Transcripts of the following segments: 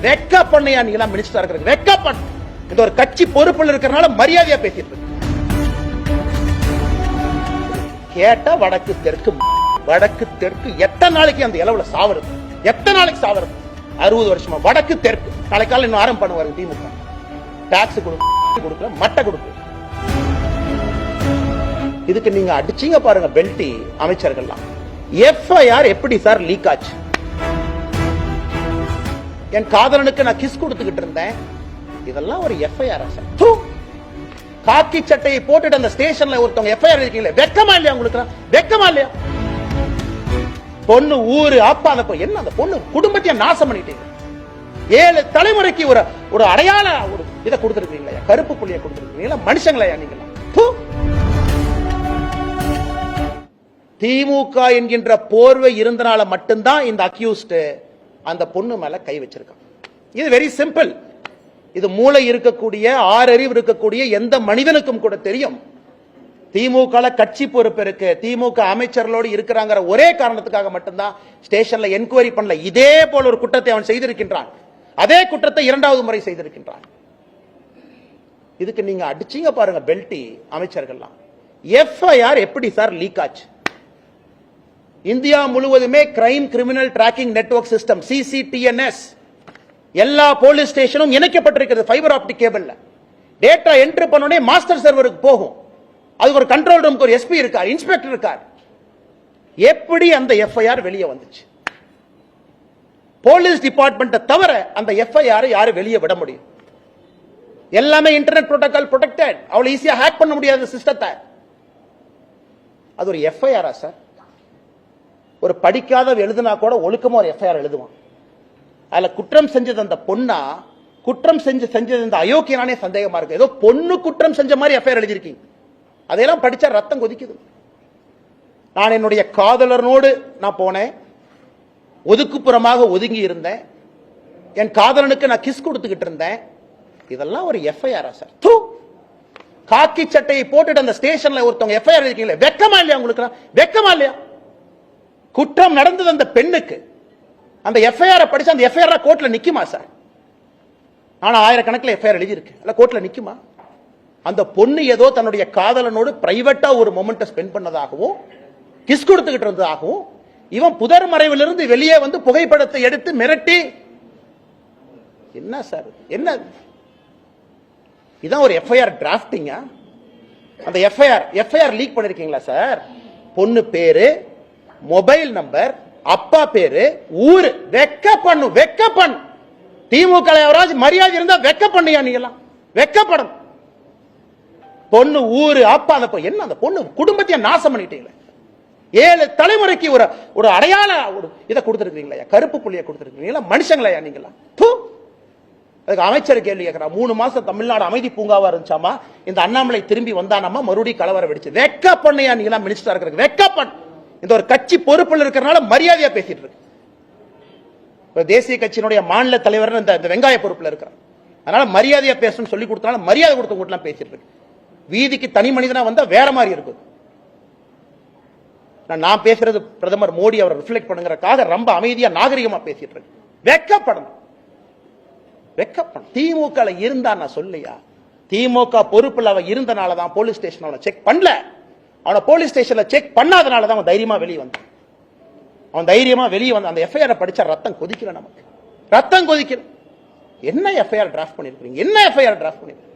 வெக்க பண்ணையா நீங்க மினிஸ்டரா இருக்கிறது வெக்க பண்ண இந்த ஒரு கட்சி பொறுப்பில் இருக்கிறனால மரியாதையா பேசிட்டு இருக்கு. கேட்டா வடக்கு தெற்கு எத்தனை நாளைக்கு அந்த இளவுல சாவறது, எத்தனை நாளைக்கு சாவறது? 60 வருஷமா வடக்கு தெற்கு. நாளை காலையில் இன்னும் ஆரம்பம் பண்ணுவாங்க திமுக. டாக்ஸ் கொடுக்கல, மட்டை கொடுக்கல. இதுக்கு நீங்க அடிச்சீங்க பாருங்க பெல்டி அமைச்சர்கள்லாம். எஃப்ஐஆர் எப்படி சார் லீக் ஆச்சு? என் காதலனுக்கு நான் கிஸ் கொடுத்துக்கிட்டு இருந்தேன். இதெல்லாம் ஒரு எஃப்ஐஆர் சார்? காக்கி சட்டையை போட்டுட்டு அந்த ஸ்டேஷன்ல ஒருத்தவங்க எஃப்ஐஆர் இருக்கீங்களே, வெக்கமா இல்லையா உங்களுக்கு? வெக்கமா இல்லையா? பொண்ணு ஊரு அப்பா அந்த என்ன அந்த பொண்ணு குடும்பத்தையே நாசம் பண்ணிட்டீங்க. 7 தலைமுறைக்கு ஒரு அடையாள ஒரு இதை கொடுத்துருக்கீங்களா? கருப்பு புள்ளியை கொடுத்துருக்கீங்களா? மனுஷங்களா நீங்க? திமுக என்கின்ற போர்வை இருந்தனால மட்டும்தான் இந்த அக்யூஸ்ட் அந்த பொண்ணு மேல கை வச்சிருக்கான். இது வெரி சிம்பிள். இது மூளை இருக்கக்கூடிய, ஆறறிவு இருக்கக்கூடிய எந்த மனிதனுக்கும் கூட தெரியும். திமுக கட்சி பொறுப்பு இருக்கு, திமுக அமைச்சர்களோடு இருக்கிறாங்கிற ஒரே காரணத்துக்காக மட்டும்தான் ஸ்டேஷன்ல என்கொயரி பண்ணல. இதே போல ஒரு குற்றத்தை அவன் செய்திருக்கின்றான். அதே குற்றத்தை 2வது முறை செய்திருக்கின்றான். இதுக்கு நீங்க அடிச்சீங்க பாருங்க பெல்டி அமைச்சர்கள்லாம். எஃப்ஐஆர் எப்படி சார் லீக் ஆச்சு? இந்தியா முழுவதுமே crime criminal tracking network system CCTNS எல்லா போலீஸ் ஸ்டேஷனும் இணைக்கப்பட்டிருக்கிறது ஃபைபர் ஆப்டிக் கேபிள்ல. டேட்டா என்ட்ரி பண்ணனே மாஸ்டர் சர்வருக்கு போகும். அது ஒரு கண்ட்ரோல் ரூமுக்கு ஒரு SP இருக்கார், இன்ஸ்பெக்டர் இருக்கார். எப்படி அந்த எஃப்ஐஆர் வெளியே வந்துச்சு? போலீஸ் டிபார்ட்மெண்ட் தவிர அந்த எஃப்ஐஆர் யாரு வெளியே விட முடியும்? எல்லாமே இன்டர்நெட் புரோட்டோகால் ப்ரொடெக்டட். அவ்வளவு ஈஸியா ஹேக் பண்ண முடியாத சிஸ்டத்தை. அது ஒரு எஃப்ஐஆர் சார்? ஒரு படிக்காத எழுதுனா கூட ஒழுக்கமா ஒரு எஃப்ஐஆர் எழுதுவான். அதுல குற்றம் செஞ்சது அந்த பொண்ணா, குற்றம் செஞ்சது அந்த அயோக்கியனானே சந்தேகமா இருக்கு. ஏதோ பொண்ணு குற்றம் செஞ்ச மாதிரி எஃப்ஐஆர் எழுதிருக்கீங்க. அதையெல்லாம் படிச்சா ரத்தம் கொதிக்குது. நான் என்னுடைய காதலனோடு நான் போனேன், ஒதுக்குப்புறமாக ஒதுங்கி இருந்தேன், என் காதலனுக்கு நான் கிஸ் கொடுத்துக்கிட்டு இருந்தேன். இதெல்லாம் ஒரு எஃப்ஐஆர் சார்? காக்கி சட்டையை போட்டுட்டு அந்த ஸ்டேஷன்ல ஒருத்தவங்க எஃப்ஐஆர் இருக்கீங்களே, வெக்கமா இல்லையா உங்களுக்கு? வெக்கமா இல்லையா? குற்றம் நடந்தது அந்த பெண்ணுக்கு. அந்த எஃப்ஐஆர் படிச்சு அந்த எஃப்ஐஆர் கோர்ட்ல நிக்குமா சார்? ஆனா ஆயிரக்கணக்கில் எஃப்ஐஆர் எழுதி இருக்கு, அல்ல கோர்ட்ல நிக்குமா? அந்த பொண்ணு ஏதோ தன்னுடைய காதலனோடு பிரைவேட்டா ஒரு மொமெண்ட்டை ஸ்பெண்ட் பண்ணதாகவும் கிஸ் கொடுத்துக்கிட்டு இருந்ததாகவும் இவன் புதர் மறைவிலிருந்து வெளியே வந்து புகைப்படத்தை எடுத்து மிரட்டி, என்ன சார் என்ன இதான் ஒரு எஃப்ஐஆர் டிராஃப்டிங்கா? அந்த எஃப்ஐஆர் லீக் பண்ணிருக்கீங்களா சார்? பொண்ணு பேரு, மொபைல் நம்பர், அப்பா பேரு, ஊரு. வெக்க பண்ணு. திமுக மரியாதை இருந்தா வெக்க பண்ணியா? நீங்களாம் வெக்கப்படணும். பொண்ணு ஊரு அப்பா அந்த என்ன அந்த பொண்ணு குடும்பத்தையே நாசம் பண்ணிட்டீங்களே. 7 தலைமுறைக்கு ஒரு அடையாள ஒரு இதை கொடுத்துருக்கீங்களா? கருப்பு புள்ளியை கொடுத்துருக்கீங்களா? மனுஷங்களா நீங்களா? அதுக்கு அமைச்சர் கேள்வி கேட்கிறார். 3 மாசம் தமிழ்நாடு அமைதி பூங்காவா இருந்துச்சாமா, இந்த அண்ணாமலை திரும்பி வந்தானாமா, மறுபடியும் கலவரம் வெடிச்சு. வெக்க பண்ணையா நீங்களா மினிஸ்டரா இருக்கிறது? வெக்க பண்ண இந்த ஒரு கட்சி பொறுப்பில் இருக்கிறனால மரியாதையா பேசிட்டு இருக்கு. தேசிய கட்சியினுடைய மாநில தலைவர் இந்த வெங்காய பொறுப்புல இருக்கிறார். அதனால மரியாதையா பேசணும்னு சொல்லி கொடுத்தனால மரியாதை கொடுத்தவங்க பேசிட்டு இருக்கு. வீதிக்கு தனி மனிதனா வந்தா வேற மாதிரி இருக்கு. நான் பேசுறது பிரதமர் மோடி அவர் ரிஃப்ளெக்ட் பண்ணுங்கறதுக்காக ரொம்ப அமைதியா நாகரிகமா பேசிட்டு இருக்கு. வெக்கப்படணும். திமுக இருந்தா நான் சொல்லையா? திமுக பொறுப்பில் அவ இருந்தனாலதான் போலீஸ் ஸ்டேஷன் அவனை செக் பண்ணல. அவனை போலீஸ் ஸ்டேஷன்ல செக் பண்ணாதனாலதான் அவன் தைரியமா வெளியே வந்தான். அந்த எஃப்ஐஆர் படிச்சா ரத்தம் கொதிக்கல, நமக்கு ரத்தம் கொதிக்கல. என்ன எஃப்ஐஆர் டிராஃப்ட் பண்ணிருக்கீங்க? என்ன எஃப்ஐஆர் டிராஃப்ட் பண்ணிருக்கீங்க?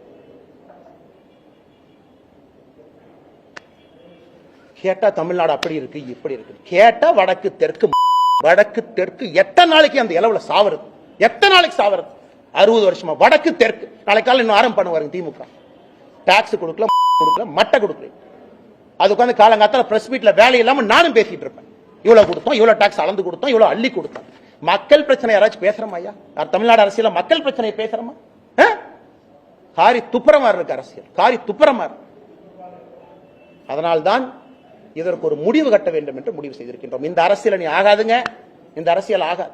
கேட்டா தமிழ்நாடு அப்படி இருக்கு இப்படி இருக்கு. கேட்டா வடக்கு தெற்கு எத்தனை நாளைக்கு அந்த இளவுல சாவறது, எத்தனை நாளைக்கு சாவறது? 60 வருஷமா வடக்கு தெற்கு. நாளை காலையில் இன்னும் ஆரம்பம் பண்ணுவாங்க திமுக. டாக்ஸ் கொடுக்கல, மட்டை கொடுக்கல. அது உட்காந்து காலங்காத்தால பிரஸ் மீட்ல வேலை இல்லாம நானும் பேசிட்டு இருப்பேன். இவ்வளவு கொடுத்தோம், இவ்வளவு டாக்ஸ் அளந்து கொடுத்தோம், இவ்வளவு அள்ளி கொடுத்தோம். மக்கள் பிரச்சனை யாராச்சும் பேசுறோமா? ஐயா தமிழ்நாடு அரசியல மக்கள் பிரச்சனையை பேசுறோமா? காரி துப்புரமா இருக்கு அரசியல், காரி துப்புரமா இருக்கு. அதனால்தான் இதற்கு ஒரு முடிவு கட்ட வேண்டும் என்று முடிவு செய்திருக்கின்றோம். இந்த அரசியல் நீ ஆகாதுங்க, இந்த அரசியல் ஆகாது.